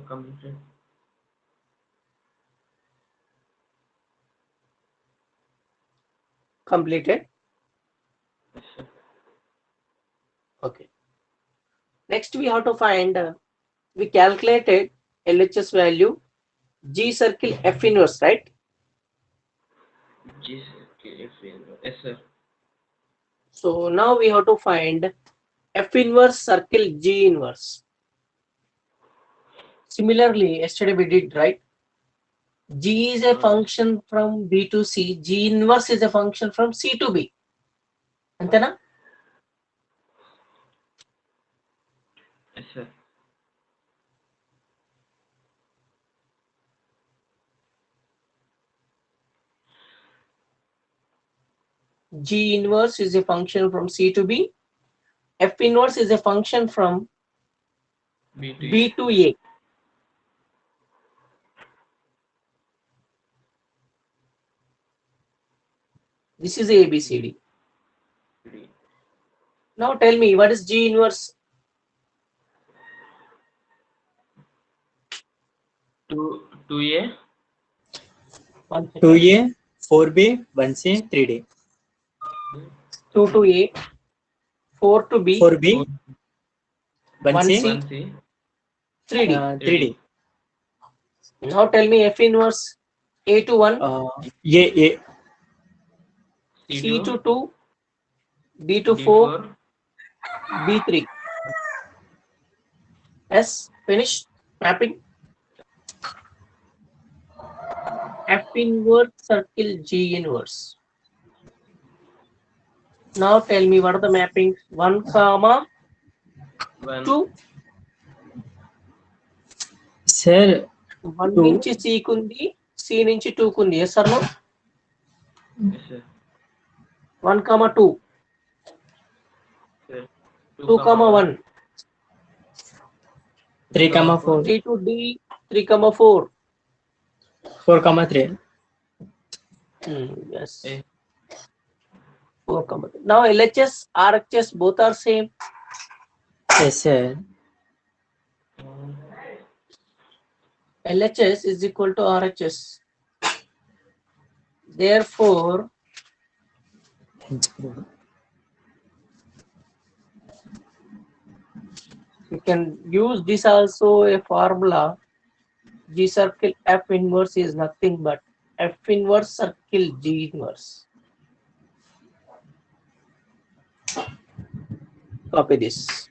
completed. Completed. Yes, sir. Okay. Next, we have to find. We calculated LHS value, G circle F inverse, right? G circle F inverse. Yes, sir. So now we have to find F inverse circle G inverse. Similarly, yesterday we did, right? G is a function from B to C. G inverse is a function from C to B. Antena? Yes, sir. G inverse is a function from C to B. F inverse is a function from B to B to A. This is ABCD. D. Now tell me, what is G inverse? 2A. 2A, 4B, 1C, 3D. 2 to A, 4 to B, 4B, 1C, 1C. 3D. 3D. Now tell me F inverse A to 1, A, C to C2. 2, D to 4, D4. B3. S, finish mapping. F inverse circle G inverse. Now tell me what are the mappings? 1 comma 1. 2. sir, 1 Two. నుంచి C కుంది, C నుంచి 2 కుంది. Yes or no? Yes, sir. 1 comma 2, Sir. 2 comma 1, 3, 4, 3 to D, 3 comma 4. 4, 3. Yes. A. 4 comma 3. Now LHS, RHS both are same. Yes, sir. LHS is equal to RHS. Therefore, you can use this also a formula. G circle F inverse is nothing but F inverse circle G inverse. Copy this.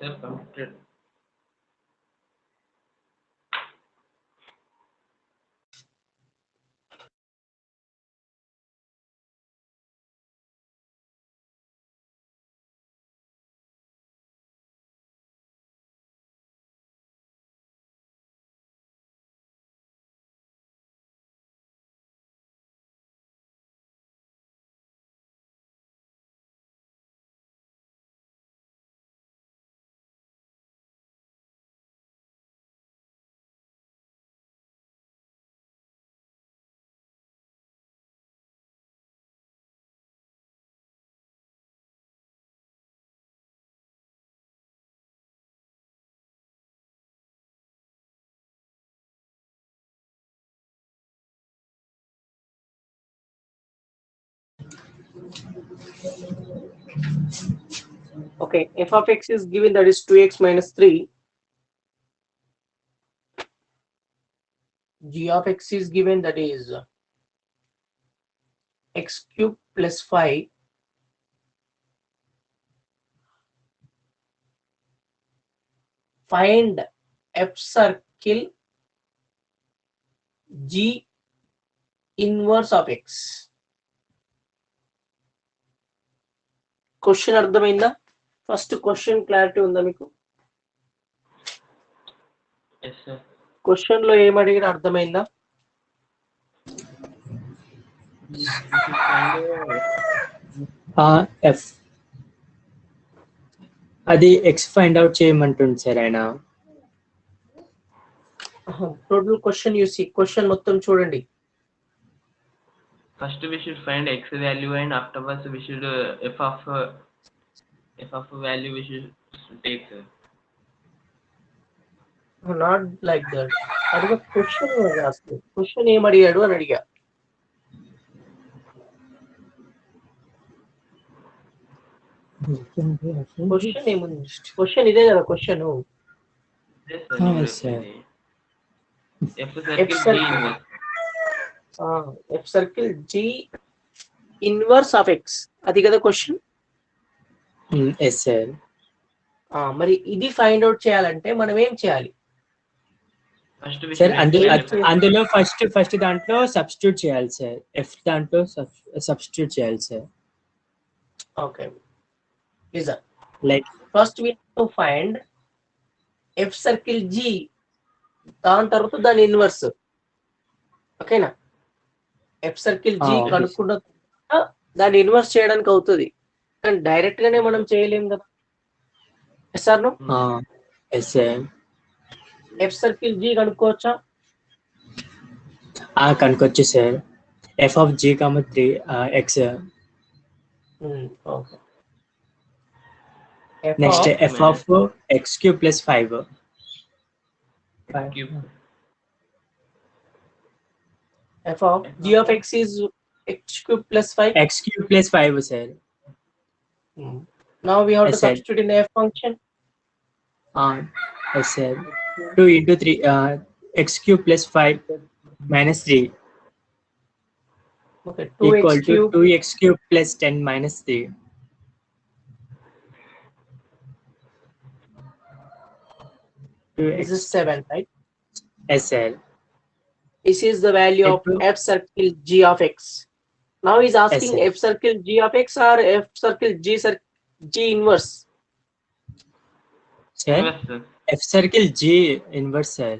Sir, completed. Okay, f of x is given, that is 2x minus 3. G of x is given, that is x cube plus 5. Find f circle G inverse of x. Question అర్థమైందా? First question clarity ఉందా మీకు? Yes, sir. Question లో ఏం అడిగిన అర్థమైందా? We should find F అది X find out చేయమంటుంది sir ఆయన. Total question you see question మొత్తం చూడండి. first we should find x value and afterwards we should f of value we should take, sir. Not like that. అడిగా question రాస్తే question ఏం అడిగాడు అని అడిగా. క్వశ్చన్ ఏముంది? క్వశ్చన్ ఇదే కదా question. Yes, sir. Ah, you yes, sir. repeat it. F circle G inverse. F circle G inverse of X, అది కదా క్వశ్చన్. Yes sir. మరి ఇది ఫైండ్ అవుట్ చేయాలంటే మనం ఏం చేయాలి? First we సార్ should అందులో ఫస్ట్ దాంట్లో సబ్స్టిట్యూట్ చేయాలి సార్. ఎఫ్ దాంట్లో సబ్స్టిట్యూట్ చేయాలి sir. Okay, listen. Like first we to find f circle g, దాని తర్వాత దాని ఇన్వర్స్. ఓకేనా? F circle g okay. కనుక్కున్న తర్వాత దాన్ని ఇన్వర్స్ చేయడానికి అవుతుంది, కానీ డైరెక్ట్ గానే మనం చేయలేం కదా. Yes or no? Yes sir. F circle g కనుక్కోవచ్చా? కనుకొచ్చు సార్. F of g comma 3 x. Okay. Next f of x cube plus 5. cube. f of g of x is x cube plus 5. X cube plus 5 sir. Now we have to Yes, sir. substitute in the f function. Yes sir. 2 into 3 x cube plus 5 minus 3 Okay, equal 2x to cube 2x cube plus 10 minus 3. this is 7, right? Yes, sir. This is the value of Into- f circle g of x. Now he's asking sir. f circle g of x or f circle g inverse. Sir, Inverse, sir. F circle G inverse, sir.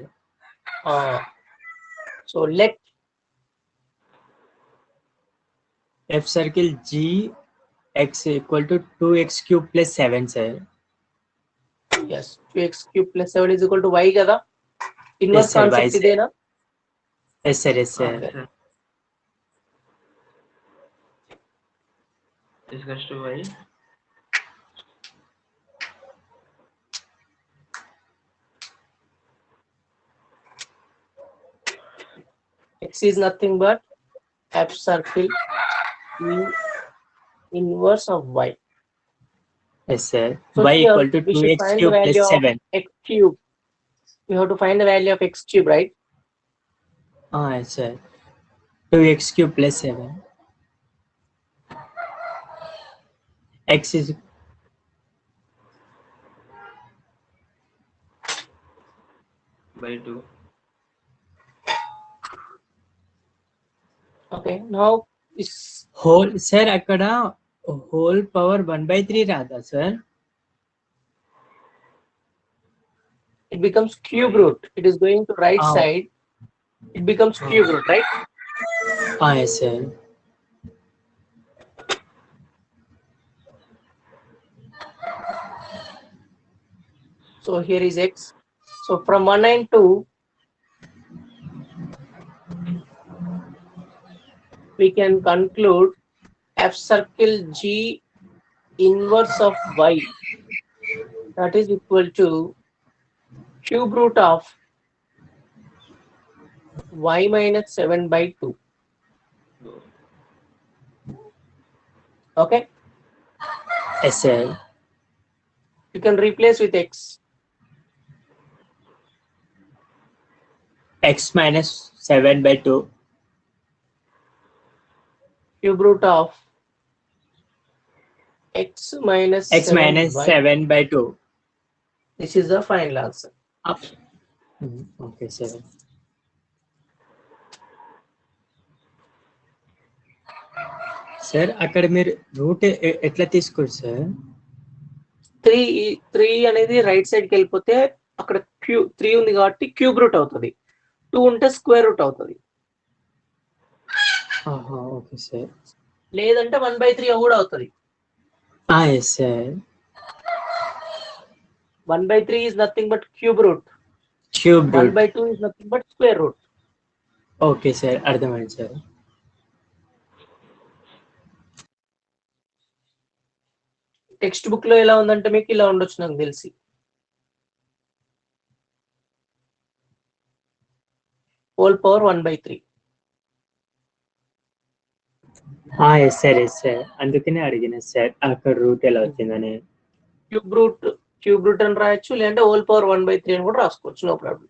So let F circle G x equal to 2x cube plus 7, sir. yes, 2x cube plus 7 is equal to y kada. Inverse Yes, sir, y, concept sir. idena. Yes, sir. Yes, sir. Okay. Sir. Is equals to y. X is nothing but f circle E inverse of y. Yes, sir. So Y here, equal to we should 2x find the cube value plus of 7. x cube. We have to find the value of x cube, right? Yes, sir. 2x cube plus 7. X is 2. Okay, now is whole sir అక్కడ whole power 1/3 రాదా sir? it becomes cube root. It is going to right Oh. side. It becomes cube root, right? Yes sir. So here is x. So from 1 and 2, we can conclude f circle G inverse of y, that is equal to cube root of y minus 7/2. Okay, yes sir. you can replace with x. x minus 7/2. Cube root of x minus x minus 7/2. This is the final answer. Okay sir. Sir అక్కడ మీరు route ఎట్లా తీసుకోరు sir? 3 అనేది right side కి వెళ్ళిపోతే అక్కడ 3 ఉంది కాబట్టి క్యూబ్ రూట్ అవుతుంది. 2 ఉంటే స్క్వేర్ రూట్ అవుతుంది. Okay sir. లేదంటే 1/3 కూడా అవుతుంది. Yes sir. 1/3 is nothing but cube root. Cube root. 1/2 is nothing but square root. Okay sir, అర్థమైంది సార్. టెక్స్ట్ బుక్ లో ఎలా ఉందంటే మీకు ఇలా ఉండొచ్చు నాకు తెలిసి. Whole power 1/3. Yes sir, yes sir, అందుకనే అడిగిన సార్ అక్కడ రూట్ ఎలా వచ్చిందని. క్యూబ్ రూట్ అని రాయొచ్చు, లేదంటే హోల్ పవర్ 1/3 అని కూడా రాసుకోవచ్చు, no problem.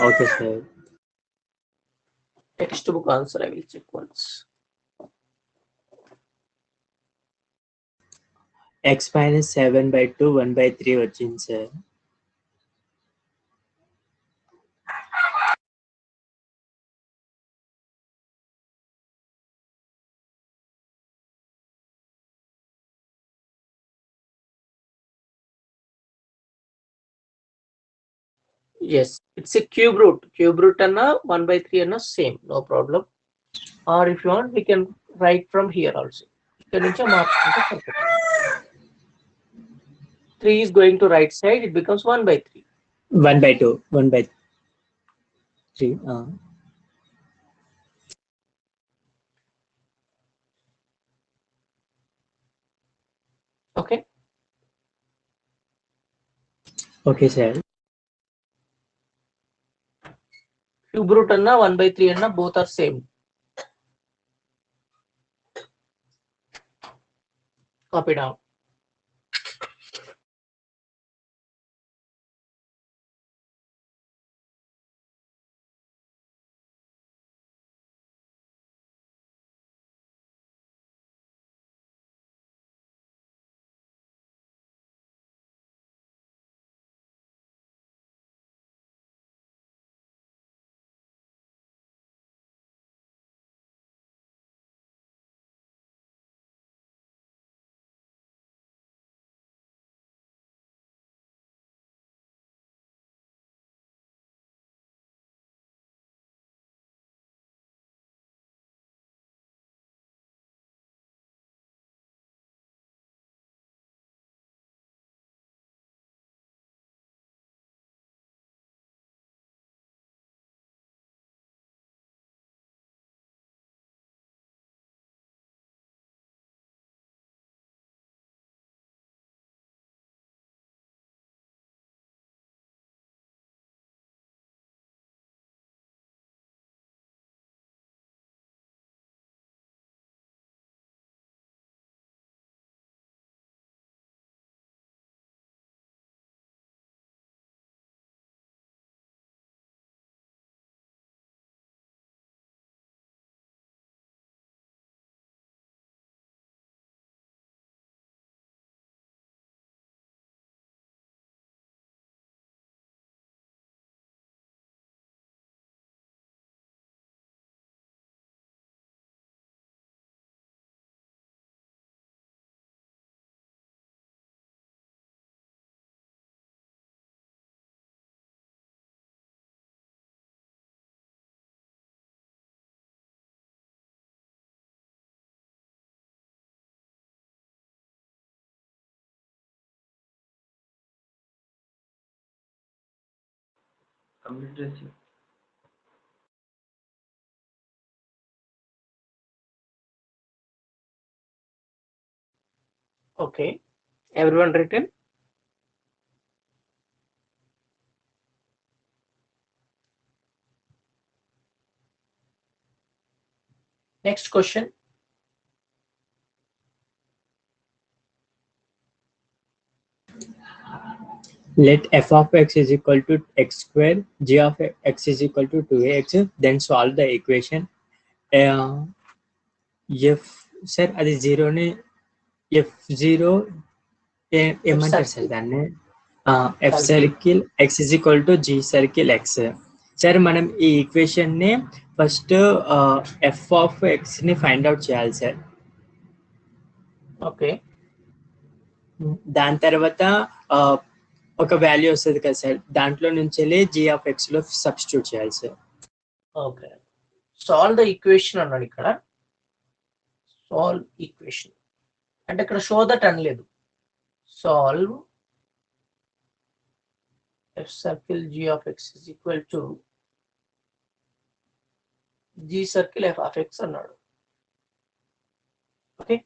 Okay sir. Text book answer I will check once. x minus 7/2 1/3 వచ్చింది sir. Yes, it's a cube root. Cube root and 1/3 and same, no problem. Or if you want, we can write from here also. ఇక్కడ నుంచే మార్చుకుంటే సరిపోతుంది. 3 is going to right side, it becomes 1/3. 1/2 1/3. Okay. Okay sir. Cube root and 1/3 and both are same. Copy down. Completely. Okay, everyone written? Next question. Let f of x is equal to x square, g of x is equal to 2x, then solve the equation. F sir అది జీరోని f0 ఏమంటారు sir దాన్ని f circle x is equal to g circle x. Sir మనం ఈ equation ని first f of x ని find out చేయాలి sir. Okay, దాని తర్వాత ఒక వాల్యూ వస్తుంది కదా సార్, దాంట్లో నుంచి g of x లో సబ్స్టిట్యూట్ చేయాలి sir. Okay, solve the equation అన్నాడు ఇక్కడ. సాల్వ్ ఈక్వేషన్ అంటే ఇక్కడ షో దట్ అనలేదు. Solve f circle g of x is equal to g circle f of x అన్నాడు. ఓకే,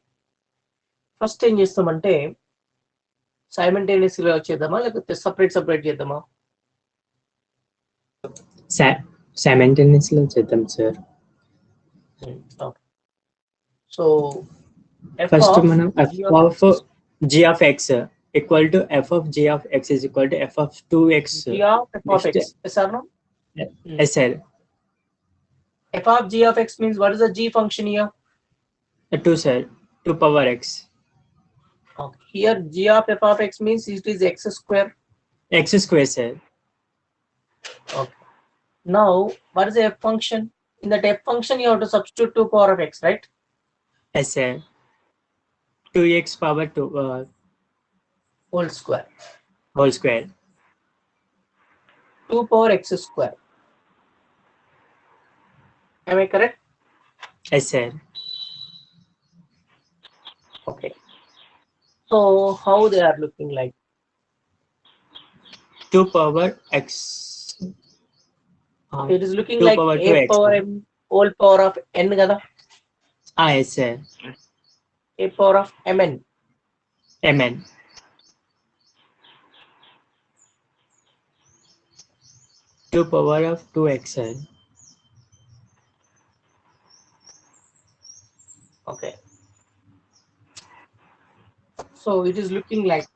ఫస్ట్ ఏం చేస్తామంటే సైమల్టేనియస్గా చేద్దామా లేకపోతే సపరేట్ చేద్దామా? సైమల్టేనియస్ లో చేద్దాం సార్. ఓకే, సో ఫస్ట్ మనం f of g of x equal to f of g of x is equal to f of 2x. g of f of x, yes or no? Yes sir. f of g of x means what is the g function here? 2 sir, 2 power x. Okay. Here g of f of x means it is x square. X square sir. Okay. Now what is the f function? In that f function you have to substitute 2 power of x, right? Yes sir. 2x power 2 Whole square. whole square. 2 power x square. Am I correct? Yes sir. Okay. So how they are looking like? 2 power x. It is looking 2 like power a 2x. power m whole power of n kada? Yes sir. A power of mn. Mn. Two power of 2x sir. Okay. So it is looking like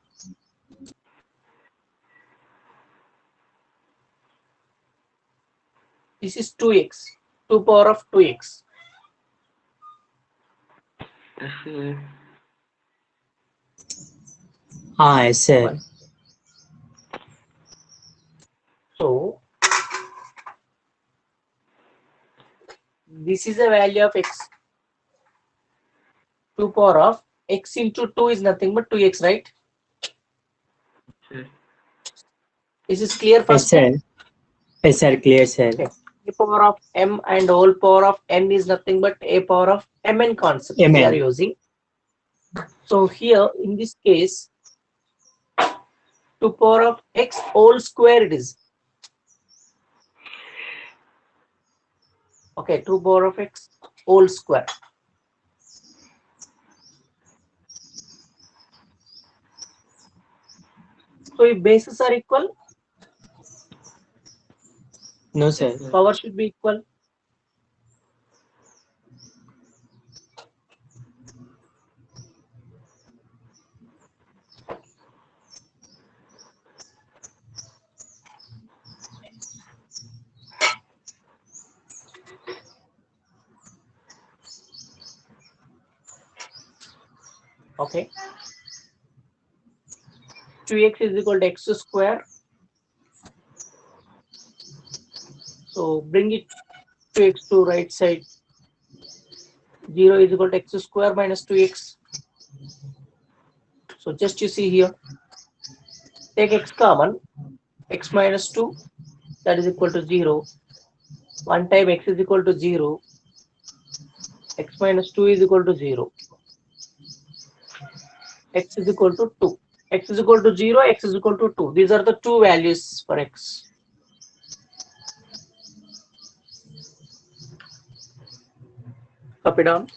this is 2x, 2 power of 2x. Yes sir. So this is the value of x. 2 power of x into 2 is nothing but 2x, right? Sure. This is clear Yes first? sir. Yes sir, clear sir. Okay. A power of m and whole power of n is nothing but a power of mn concept we are Mn. using. So here in this case 2 power of x whole square it is. Okay, 2 power of x whole square. So if bases are equal, No sir. power should be equal. Okay. 2x is equal to x square. So bring it to x to right side. 0 is equal to x square minus 2x. So just you see here, take x common, x minus 2, that is equal to 0. 1 time x is equal to 0, x minus 2 is equal to 0. X is equal to 2. X is equal to 0, x is equal to 2. These are the two values for x. Copy down.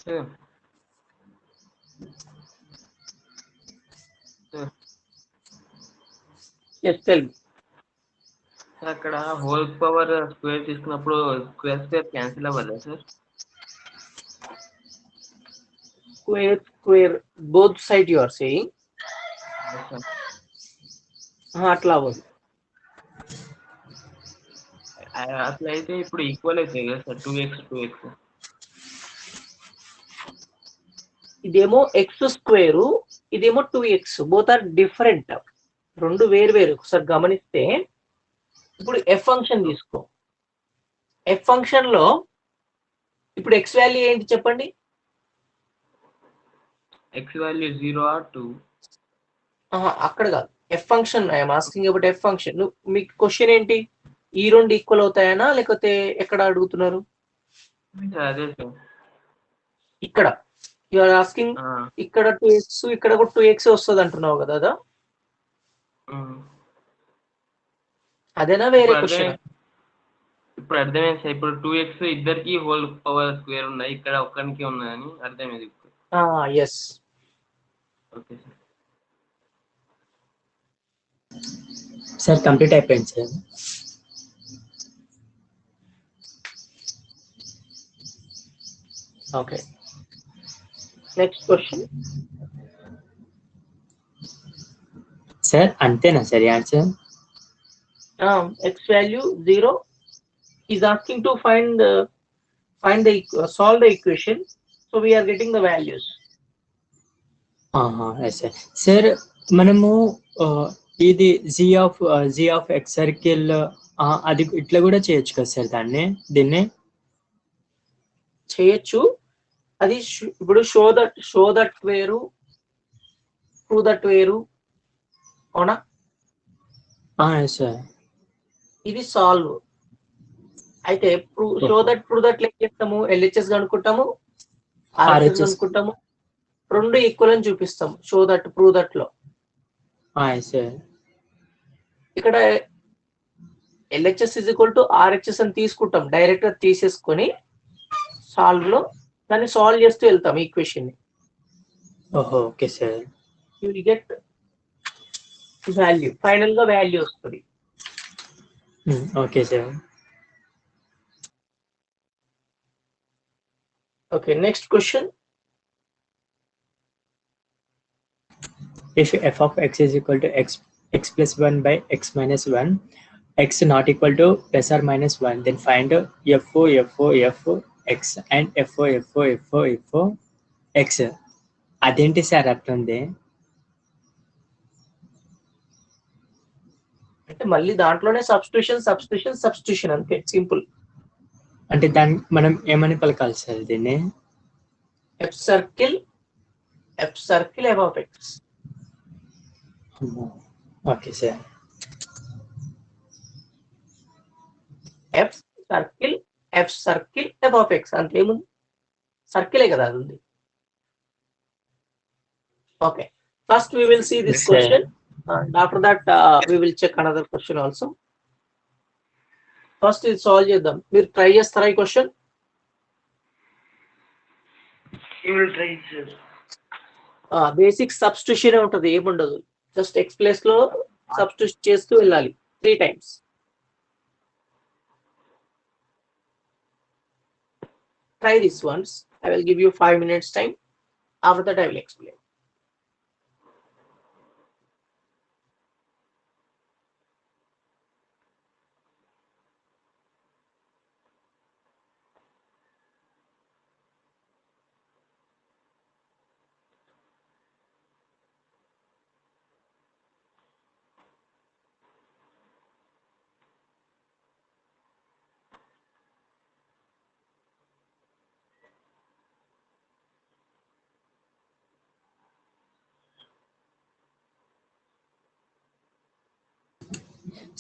Sir. Sir. Yes, tell me. Sir అక్కడ whole power square తీసుకున్నప్పుడు square cancel అవ్వదా sir? Square, both side you are saying. అట్లా అవ్వదు. అట్లా అయితే ఇప్పుడు equal అవుతాయి కదా సార్, 2x. ఇదేమో ఎక్స్ స్క్వేరు, ఇదేమో 2x. బోత్ ఆర్ డిఫరెంట్, రెండు వేరు వేరు. ఒకసారి గమనిస్తే ఇప్పుడు ఎఫ్ ఫంక్షన్ తీసుకో. ఎఫ్ ఫంక్షన్ లో ఇప్పుడు ఎక్స్ వాల్యూ ఏంటి చెప్పండి? X value 0 or 2? అక్కడ కాదు, F function. I'm asking about F function. మీకు క్వశ్చన్ ఏంటి? ఈ రెండు ఈక్వల్ అవుతాయనా లేకపోతే ఎక్కడ అడుగుతున్నారు? అదే సార్, ఇక్కడ యు ఆర్ ఆస్కింగ్. ఇక్కడ 2x, ఇక్కడ కూడా 2x వస్తుంది అంటున్నావు కదా. అదేనా వేరే క్వశ్చన్? ఇప్పుడు అర్థమైంది సార్. ఇప్పుడు 2x ఇద్దరికి హోల్ పవర్ స్క్వేర్ ఉన్నాయి, ఇక్కడ ఒక్కరికి ఉన్నదని అర్థమైంది. Yes. Okay sir. Sir complete అయిపోయింది sir. Okay, next question. Sir అంతేనా sir answer? X value 0 is asking to solve the equation, so we are getting the values. Sir మనము ఇది జీ ఆఫ్ ఎక్స్ సర్కిల్ అది ఇట్లా కూడా చేయొచ్చు కదా sir? దీన్ని చేయొచ్చు. అది ఇప్పుడు షో దట్ వేరు, ప్రూవ్ దట్ వేరు, అవునా? సార్ ఇది సాల్వ్. అయితే షో దట్ ప్రూవ్ దట్ ఏం చేస్తాము? ఎల్హెచ్ఎస్ కనుక్కుంటాము, ఆర్హెచ్ఎస్ కనుక్కుంటాము, రెండు ఈక్వల్ అని చూపిస్తాము షో దట్ ప్రూవ్ దట్ లో. ఇక్కడ LHS is equal to RHS అని తీసుకుంటాం, డైరెక్ట్ గా తీసేసుకొని సాల్వ్ లో దాన్ని సాల్వ్ చేస్తూ వెళ్తాం ఈక్వేషన్ ని. Okay sir. You will get value, final గా వాల్యూ వస్తుంది. Okay sir. Okay, next question. If f of x is equal to x plus 1 by x minus 1, x not equal to plus or minus 1, then find f x and f x. అదేంటి sir అట్లుంది? అంటే మళ్ళీ దాంట్లోనే substitution అంతే, simple. అంటే దాన్ని మనం ఏమని పలకాలి సార్ దీన్ని? F circle f of x. Okay sir. F circle f of x అంతేముంది, సర్కిలే కదా అది ఉంది. Okay, first we will see this question and after that we will check another question also. First ఇది సాల్వ్ చేద్దాం. మీరు try చేస్తారా ఈ question? You will try, sir. Basic substitution ఉంటుంది, ఏముండదు. జస్ట్ ఎక్స్ ప్లేస్ లో సబ్స్టిట్యూట్ చేస్తూ వెళ్ళాలి 3 times. Try this once. I will give you 5 minutes time. After that I will explain.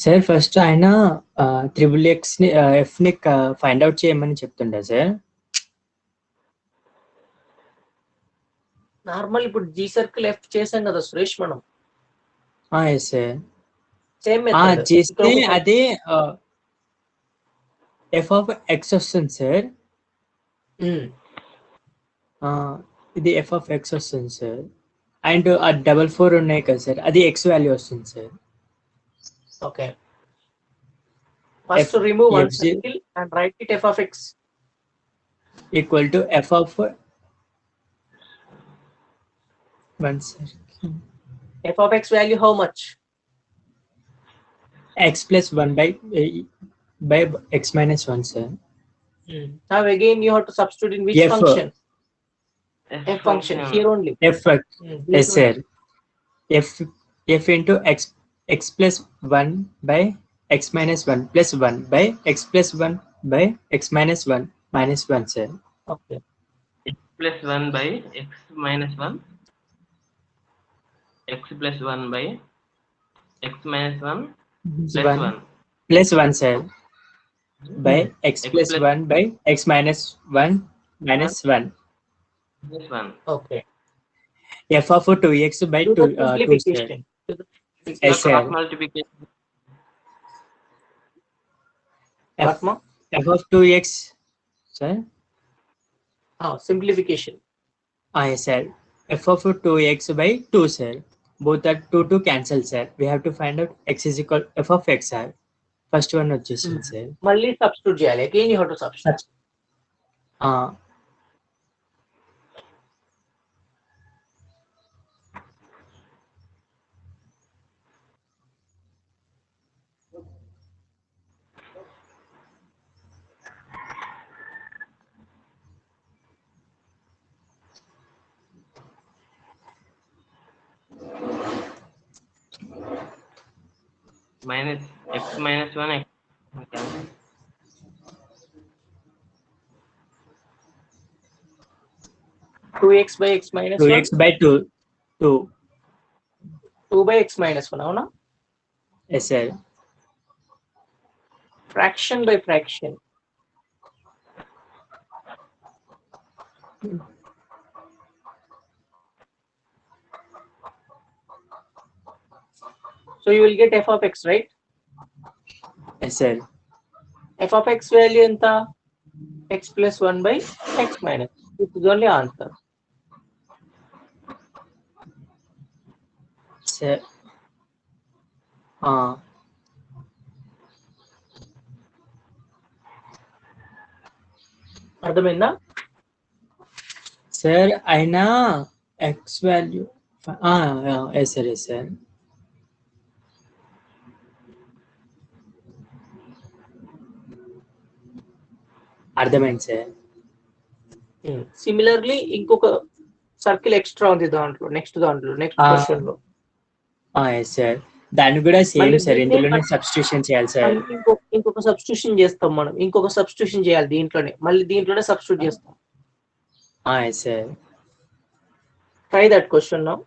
Sir first ఆయన త్రిబుల్ ఎక్స్ ని f ని find out చేయమని చెప్తుండే సార్. నార్మల్ ఇప్పుడు జీ సర్కిల్ ఎఫ్ చేసాం కదా సురేష్ మనం. Yes sir. సేమ్ చేస్తే అదే ఎఫ్ ఆఫ్ ఎక్స్ వస్తుంది సార్. ఇది ఎఫ్ ఆఫ్ ఎక్స్ వస్తుంది సార్. అండ్ 4 ఉన్నాయి కదా సార్, అది ఎక్స్ వాల్యూ వస్తుంది sir. Okay. First remove one circle and write it f of x equal to f of one circle. F of x value how much? X plus 1 by x minus 1, sir. Now again you have to substitute in which function? F function here only. F. Yes sir. F into x plus 1 by x minus 1 plus 1 by x plus 1 by x minus 1 minus 1, sir. Okay. X plus 1 by x minus 1. X plus 1 by x minus 1 plus 1. Plus 1, sir. By x plus 1 by x minus 1 minus 1. Plus 1. Okay. F of 2x by 2, sir. Yes, cross multiplication. F of 2x, sir. Simplification. Yes, sir. F of 2x by 2, sir. Both are 2 cancel, sir. We have to find out x is equal f of x, sir. First one వచ్చేసింది sir. మళ్ళీ substitute చేయాలి. Again you have to substitute. Minus x minus 1 x. Okay. 2x by x minus 1. 2x by 2. 2 by x minus 1, అవునా? Yes, sir. Fraction by fraction. So you will get f of x, right? Yes, sir. F of x value enta? X plus 1 by x minus. This is only answer. Sir. అర్థమైందా? Sir, అయినా x value. Yes, sir. Yes, sir. అర్థమైంది sir. Similarly ఇంకొక circle extra ఉంది దాంట్లో next question లో. yes sir. దాన్ని కూడా same sir, ఇందులోనే సబ్స్టిట్యూషన్ చేయాలి సార్. ఇంకొక సబ్స్టిట్యూషన్ చేస్తాం మనం, ఇంకొక సబ్స్టిట్యూషన్ చేయాలి దీంట్లోనే, మళ్ళీ దీంట్లోనే సబ్స్టిట్యూట్ చేస్తాం. yes sir. Try that question now.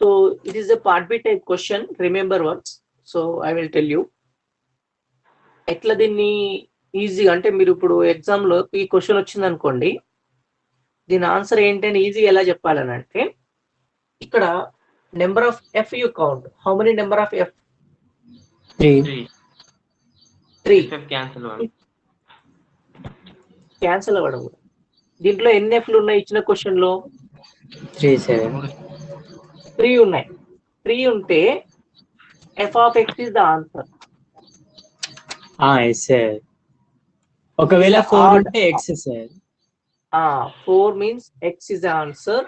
So it is a part B type question. Remember once. So I will tell you. ఎట్లా దీన్ని ఈజీగా అంటే మీరు ఇప్పుడు ఎగ్జామ్ లో ఈ క్వశ్చన్ వచ్చింది అనుకోండి, దీని ఆన్సర్ ఏంటని ఈజీగా ఎలా చెప్పాలని అంటే ఇక్కడ number of F U count. How many number of F? 3. 3. FF cancel cancel అవ్వడం. దీంట్లో ఎన్ని ఎఫ్లు ఉన్నాయి ఇచ్చిన క్వశ్చన్ లో? 3 sir. 3 ఉన్నాయి. 3 ఉంటే f of x is the answer. Yes sir. ఒకవేళ 4 ఉంటే x sir. 4 means x is the answer.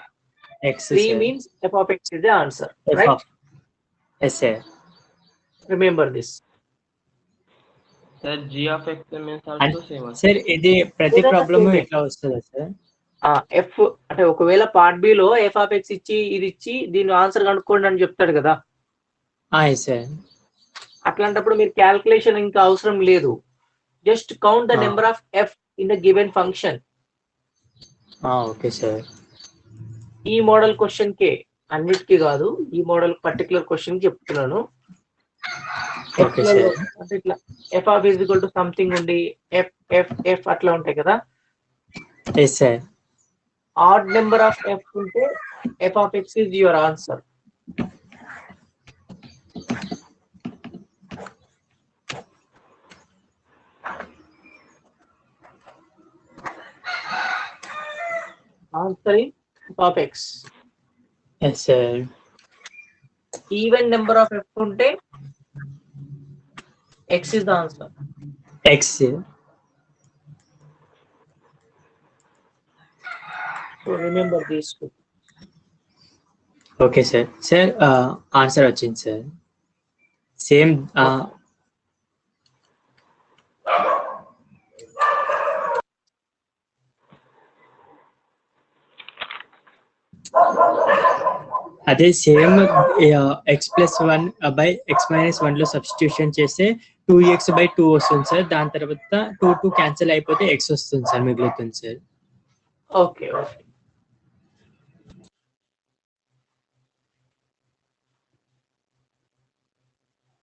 X 3 sir. means f of x is the answer. F Right? of- Yes sir. Remember this. Sir G of X means also same. Sir ఇది ప్రతి ఏదైనా problem same. ఇట్లా వస్తుందా sir? F అంటే ఒకవేళ part B లో F of X ఇచ్చి ఇది ఇచ్చి దీని ఆన్సర్ కనుక్కోండి అని చెప్తాడు కదా, ఎస్ సార్. అట్లాంటప్పుడు మీరు క్యాల్కులేషన్ ఇంకా అవసరం లేదు. Just count the number of f in the given function. Okay sir. ఈ మోడల్ క్వశ్చన్ కే, అన్నిటికీ కాదు, ఈ మోడల్ పర్టికులర్ క్వశ్చన్ చెప్తున్నాను. Okay, sir. అంటే ఇట్లా f of is equal to something ఉండి ఎఫ్ ఎఫ్ ఎఫ్ అట్లా ఉంటాయి కదా. Yes sir. Odd number of f ఉంటే f of x is your answer. Answer in f of x. Yes sir. Even number of f ఉంటే X is the answer. X. So remember these two. Okay sir. Sir answer వచ్చింది sir. Same అదే same x+1 by x-1 లో substitution చేస్తే 2x/2 వస్తుంది sir. దాని తర్వాత 2 cancel అయిపోతే x వస్తుంది సార్, మిగులుతుంది సార్. Okay okay.